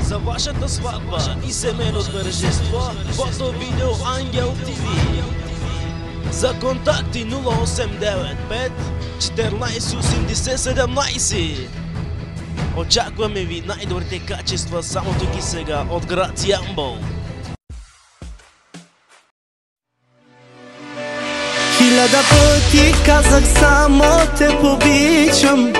за вашата сватба и семейно тържество. Фото, видео, Ангел ТВ. За контакти 0895 14 80 17. Очакваме ви най-добрите качества само тук и сега от град Ямбол. Хиляда пъти казах само те обичам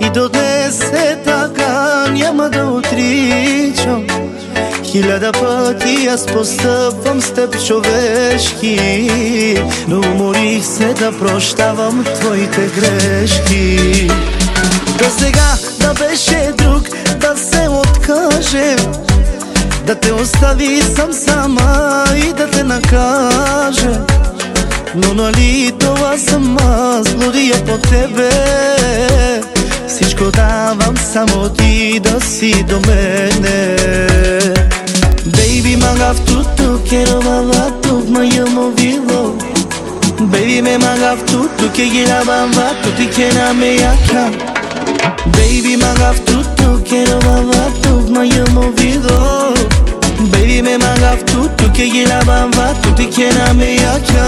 и до днес е така, няма да отричам. Хиляда пъти аз постъпвам с теб човешки, но уморих се да прощавам твоите грешки. До сега да беше друг, да се откаже, да те остави сам сама и да те накаже. Но нали това съм аз, злодия по тебе. Всичко давам, само ти да си до мене. Baby, magaftu tu, quiero baba tu, mayamo vivo. Baby, me magaftu tu, que gira bamba tu, ti quiera me acá. Baby, magaftu tu, quiero baba tu, mayamo vivo. Baby, me magaftu tu, que gira bamba tu, ti quiera me acá.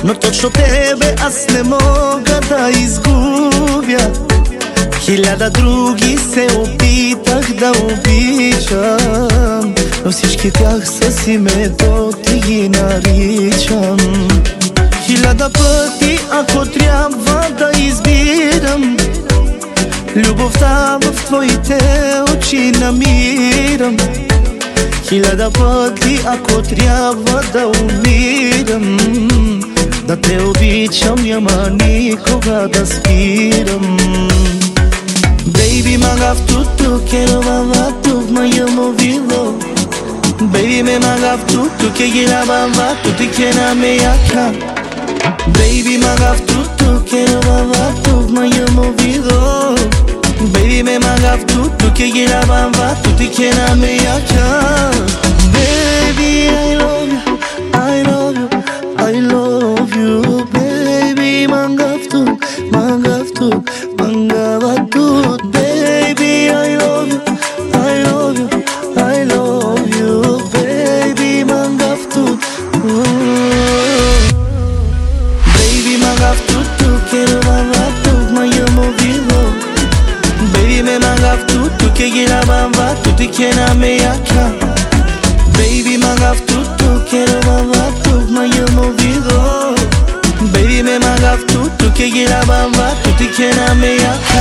Но точно тебе аз не мога да изгубя. Хиляда други се опитах да обичам, но всички тях с името ти ги наричам. Хиляда пъти, ако трябва да избирам, любовта в твоите очи намирам. Хиляда пъти, ако трябва да умирам, да те обичам, няма никога да спирам. Baby, magaftu tu, quiero baba tu, mayamo vivo. Baby, me magaftu tu, que gira bamba tu, ti quiera me acá. Baby, magaftu tu, quiero baba tu, mayamo vivo. Baby, me magaftu tu, que gira bamba tu, ti quiera me acá. Baby, I love you, I love you, I love you. Baby, magaftu, magaftu, magaftu. Baby, I love you, I love you, I love you. Baby, magaftu. Baby, magaftu tu, quiero baba tu, mayamo vivo. Baby, me magaftu tu, que gira bamba tu, ti quiera me acá. Baby, magaftu tu, quiero baba tu, mayamo vivo. Baby, me magaftu tu, que gira bamba tu, ti quiera me acá.